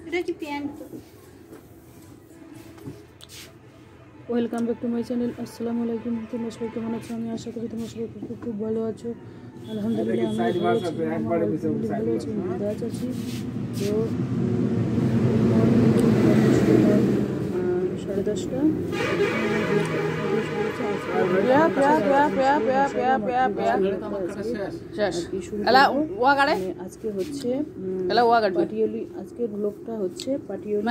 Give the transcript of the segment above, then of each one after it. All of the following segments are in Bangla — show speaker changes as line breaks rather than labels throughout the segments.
এটা কি pant?
Welcome back to my channel. আসসালামু আলাইকুম। তোমরা সবাই কেমন আছো? আমি আশা করি তোমরা সবাই খুব ভালো আছো। আলহামদুলিল্লাহ আমি ভালো আছি। আমার ফ্যামিলি ভালো আছে, বিন্দাস আছি। তো 10:30 আজকে হচ্ছে পাটিয়ালি। আজকের ব্লগটা হচ্ছে পাটিয়ালি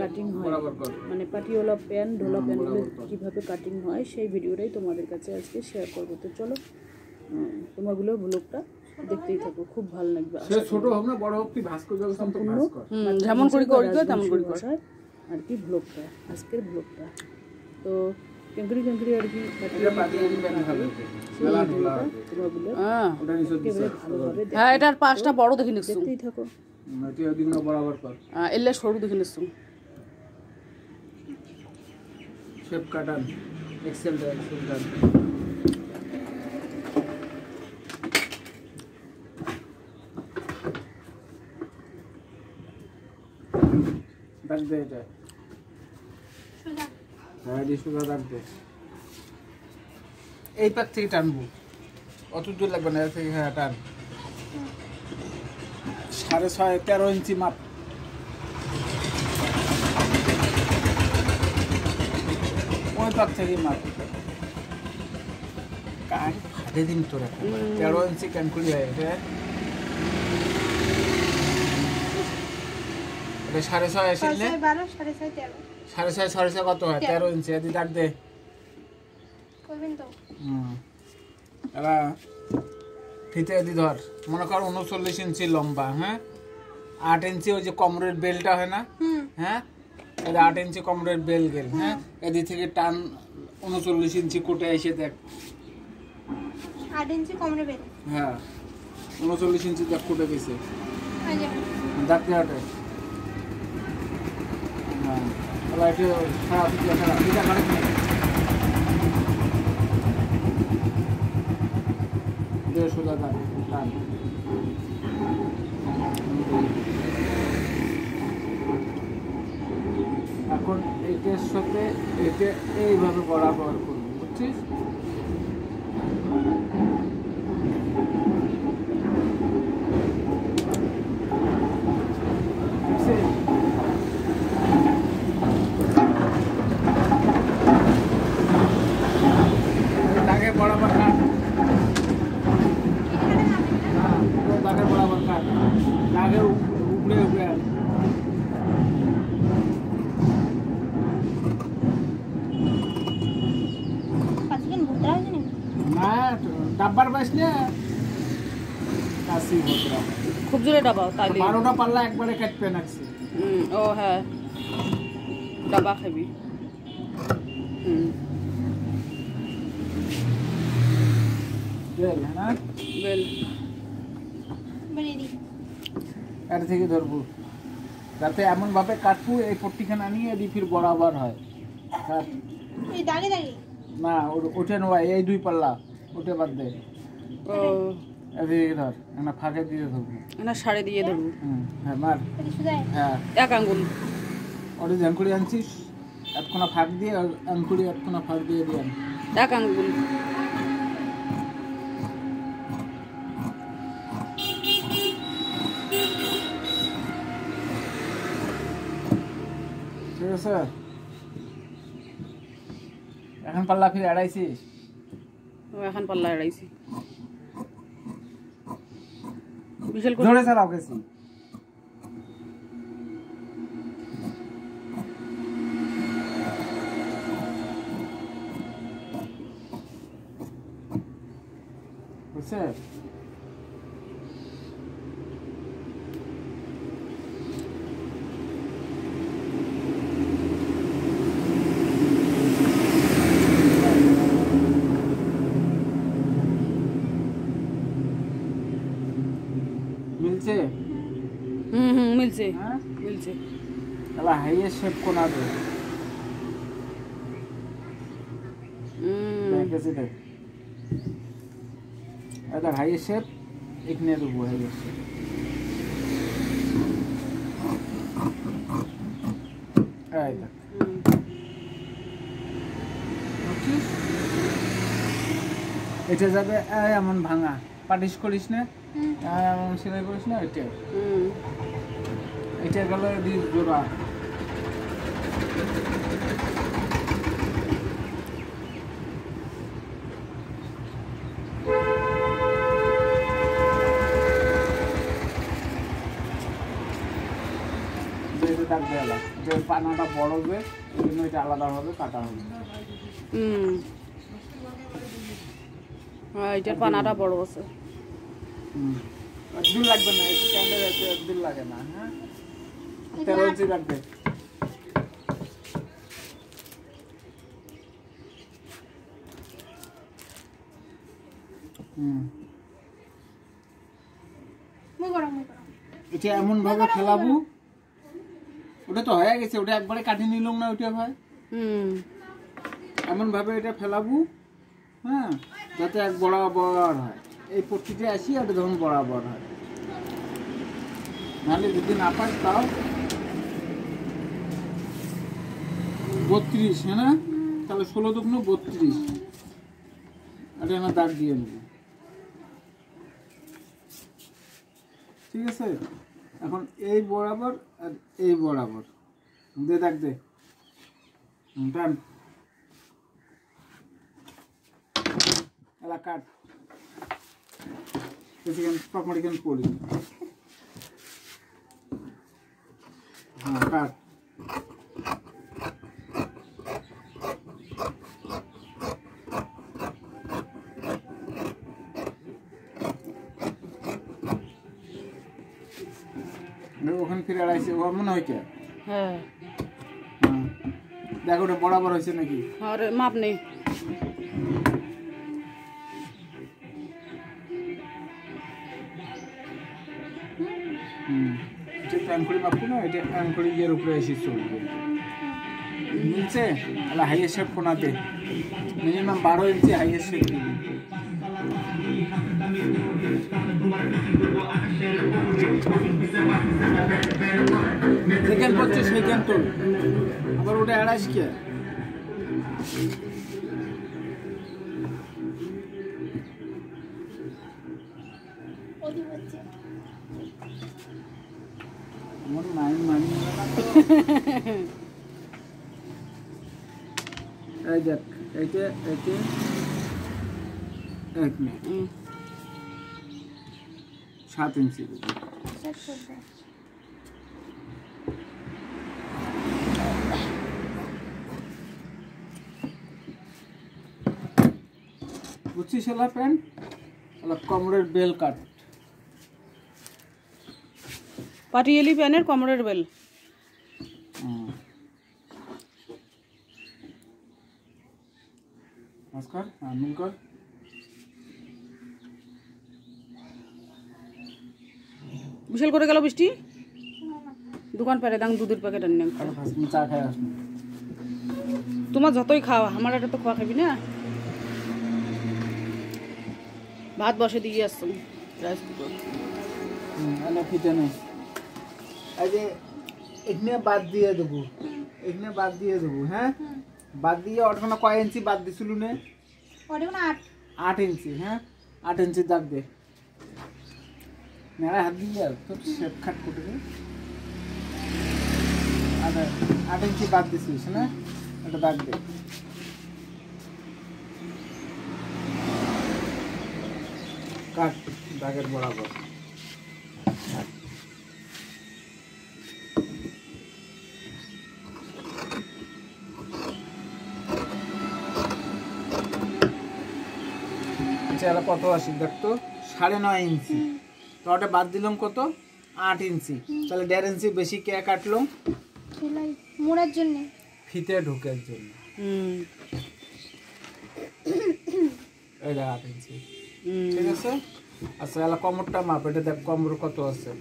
কাটিং হয়, মানে পাটিওয়ালা প্যান্ট, ঢোলা প্যান্টগুলো কীভাবে কাটিং হয় সেই ভিডিওটাই তোমাদের কাছে আজকে শেয়ার করবো। তো চলো তোমাগুলো ব্লগটা দেখতেই থাকো, খুব ভালো লাগবে।
ছোট হোক না বড় হোক, তুই ভাঁজ করবে
সম্পূর্ণ
যেমন করি
তেমন করি আর কি ব্লগটা, আজকের ব্লগটা। তো কেঙ্কুরি আর কি
হ্যাঁ, এটার পাঁচটা বড় দেখে নিচ্ছি,
দেখতেই থাকো।
বরাবর কর,
এলে সরু দেখে নিচ্ছি।
শেপ কাটান, এক্সেল কাটান। দাগ দে এটা, হ্যাঁ সোজা দাগ দে। এই পাক থেকে টানবো, অত দূর লাগবে না, থেকে হ্যাঁ টান। 6.5 13 ইঞ্চি মাপ। ওই পাক থেকে মাপ কান ফাটে দিন তোরা। 13 ইঞ্চি কানকুলি হয় এটা। এটা 6.5 আসলে 6.5 কত হয়? 13 ইঞ্চি। এদি দাগ দে
করবেন তো।
এরা ফিতে এদি ধর, মনে কর 39 ইঞ্চি লম্বা, হ্যাঁ 8 ইঞ্চি ওই যে কোমরের বেলটা হয় না, হ্যাঁ এই 8 ইঞ্চি কোমরের বেল গেল, হ্যাঁ এদি থেকে টান 39 ইঞ্চি কোটে এসে দেখ।
8 ইঞ্চি কোমরের বেল,
হ্যাঁ 39 ইঞ্চি দেখ কোটে গেছে। দাগ দে হাটে, হ্যাঁ তাহলে এটা খারাপ দিকে খারাপ দিকে খারাপ নেই। সোজা দাগ টান। এখন এটার সাথে এটা এইভাবে বরাবর করবো, বুঝছিস? দাগের বরাবর কাট, দাগের বরাবর কাট, দাগের উপরে উপরে না ডাব্বার বাসলে কাশি ভদ্রা
খুব জোরে ডাবাও, তাহলে
12টা পাল্লা একবারে কাটবে নাকছি।
ও হ্যাঁ, ডাবা খাবি।
বেল না
বেল
এর থেকে ধরবো, যাতে এমন ভাবে কাটবো এই পট্টিখানা নিয়ে এদি ফির বরাবর হয়।
এই দাগে দাগে
না ওঠে নয়, এই 2 পাল্লা ওঠে বাদ দে।
ও
এদিকে ধর, একটা ফাঁকে দিয়ে ধরবো,
না সাড়ে দিয়ে ধরবো।
হ্যাঁ মার, হ্যাঁ
এক আঙ্গুল
ওটা আঙ্কুড়ি আনছিস, একখানা ফাঁক দিয়ে আঙ্কুড়ি একখানা ফাঁক দিয়ে দিয়ে আন।
এক আঙ্গুল
ঠিক আছে। এখন পাল্লা ফির এড়াইছিস?
এখন পাল্লা এড়াইছি। বিশাল
জোরে চালাও গেছি। বুঝছে? मिलছে
मिलছে
হ্যাঁ
मिलছে
তাহলে হাইয়েস্ট শেপ কোনা দে দেখেছি দেখ এটা হাইয়েস্ট শেপ এখানে দেবো হাইয়েস্ট শেপ এই দেখ
হুম।
বুঝছিস? এটা যাবে এমন ভাঙা পাটিশ করিস না এমন সেলাই করিস না এটা
হুম।
এটা গেল জোড়া দাগ দেওয়া যে পানাটা বড় হবে এই জন্য এটা আলাদাভাবে কাটা হবে
হুম। হ্যাঁ, এটার পানাটা বড় আছে।
একদিন লাগবে না স্ট্যান্ডার্ড আছে একদিন লাগে না হ্যাঁ 13 ইঞ্চি লাগবে এটা এমন ভাবে খেলাবো ওটা তো হয়ে গেছে ওটা একবারে কাটি নিলাম না ওটা ভাই
হুম।
এমন ভাবে এটা ফেলাবো হ্যাঁ যাতে এক বরাবর হয় এই পট্টিতে আসি আর তখন বরাবর হয় নাহলে যদি না পাস তাও 32 হ্যাঁ না তাহলে 16 দুগুণ 32 আর আমার দাগ দিয়ে নেব ঠিক আছে এখন এই বরাবর আর এই বরাবর দে দাগ দে টান এলা কাট সেখান পাকমারি কেন পড়ি হ্যাঁ কাট ওখানে ফিরে আড়াইছে ও মনে হয় কে
হ্যাঁ।
দেখো ওটা বরাবর হয়েছে নাকি
আর মাপ নেই।
অ্যাঙ্করি মাপু না এটা অ্যাঙ্করি ইয়ের উপরে এসে চলবে মিলছে তাহলে হাইয়েস্ট শেপ কোনাতে মিনিমাম 12 ইঞ্চি হাইয়েস্ট শেপ দিবি যেখান পড়ছে সেইখান তোল আবার ওটা এড়াইস কে আমার মাইন মানি না তো এই দেখ এইটা এক মিনিট 7 ইঞ্চি বুঝছিস এলা প্যান্ট এলা কোমরের বেল কাট
পাটিয়ালি প্যানের কোমরের বেল।
নমস্কার মিল কর
বিশাল করে গেল বৃষ্টি দোকান পেরে দাং দুধের প্যাকেট আনি
চা খাই আসুন
তোমার যতই খাওয়া আমার একটা তো খাওয়া খাবি না ভাত বসে দিয়ে আসছো রাইস কুকার
ফিতে নেই এই যে এখানে বাদ দিয়ে দেবো হ্যাঁ বাদ দিয়ে ওখানে কয় ইঞ্চি বাদ দিছিল না 8 ইঞ্চি হ্যাঁ 8 ইঞ্চি দাগ দে মেরা হাত দিয়ে তো শেপ কাট করে দে 8 ইঞ্চি বাদ দিছিস না এটা দাগ দে কাট দাগের বরাবর চেহারা কত আসি দেখতো 9.5 ইঞ্চি তো ওটা বাদ দিলাম কত 8 ইঞ্চি তাহলে 1.5 ইঞ্চি বেশি কে কাটলাম
সেলাই মোড়ার জন্য
ফিতে ঢোকার জন্য এটা 8 ইঞ্চি ঠিক আছে আচ্ছা এলা কোমরটা মাপ এটা দেখ কোমর কত আছে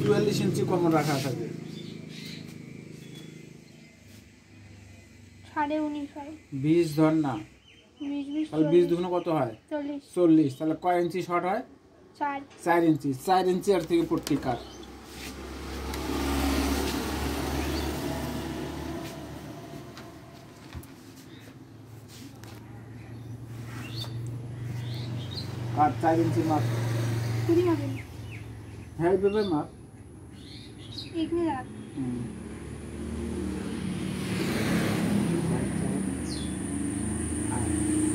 44 ইঞ্চি কোমর রাখা থাকে
19.5 হয়
20 ধর না
20
তাহলে 20 দুগুণ কত হয়
40
40 তাহলে কয় ইঞ্চি শর্ট হয়
4
4 इंची আর থেকে পট্টি কাট। আর 4 इंची माप
पूरी হবে
है बेबे माप
एक में लगा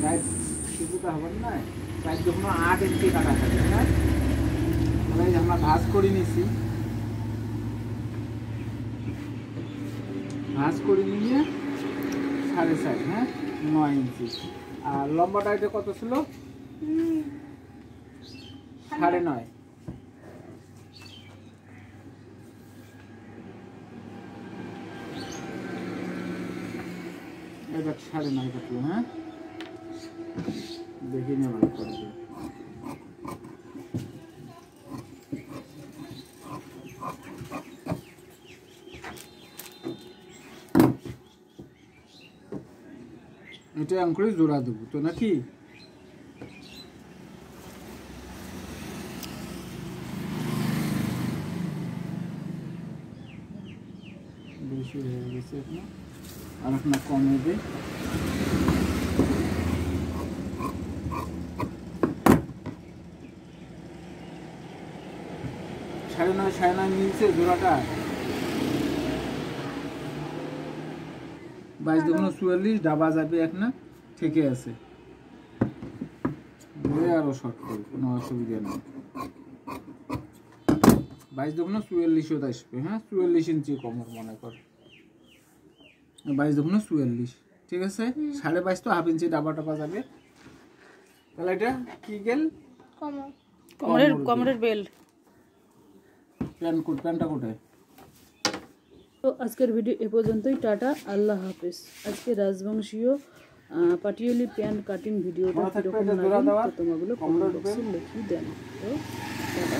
রাইট কিছুটা হবে না রাইট যখন 8 इंची কাটা থাকে না আমরা এই আমরা ভাঁজ করে নিছি ভাঁজ করে নিয়ে 4.5 হ্যাঁ 9 इंची আর লম্বাটা এটা কত ছিল 9.5 এটা 9.5 কাটলো হ্যাঁ দেখি না ভালো করে এটা আঙ্কুরে জোড়া দেবো তো নাকি বেশি হয়ে গেছে এখন আর একটা কম হবে সাড়ে নয় মিলছে জোড়াটা 22 ডাবা যাবে এক না ঠিকই আছে আরো শর্ট করবো কোনো অসুবিধা নেই 22 আসবে হ্যাঁ 44 ইঞ্চি কমর মনে কর 22 ঠিক আছে 22.5 তো হাফ ইঞ্চি ডাবা টাবা যাবে তাহলে এটা কি গেল
কোমরের বেল্ট
প্যান্টটা কোথায়
তো আজকের ভিডিও এ পর্যন্তই টাটা আল্লাহ হাফেজ আজকে রাজবংশীয় পাটিয়ালি প্যান্ট কাটিং ভিডিওটা কিরকম লাগলো তোমাগুলো কমেন্ট বক্সে লিখে দেন তো টাটা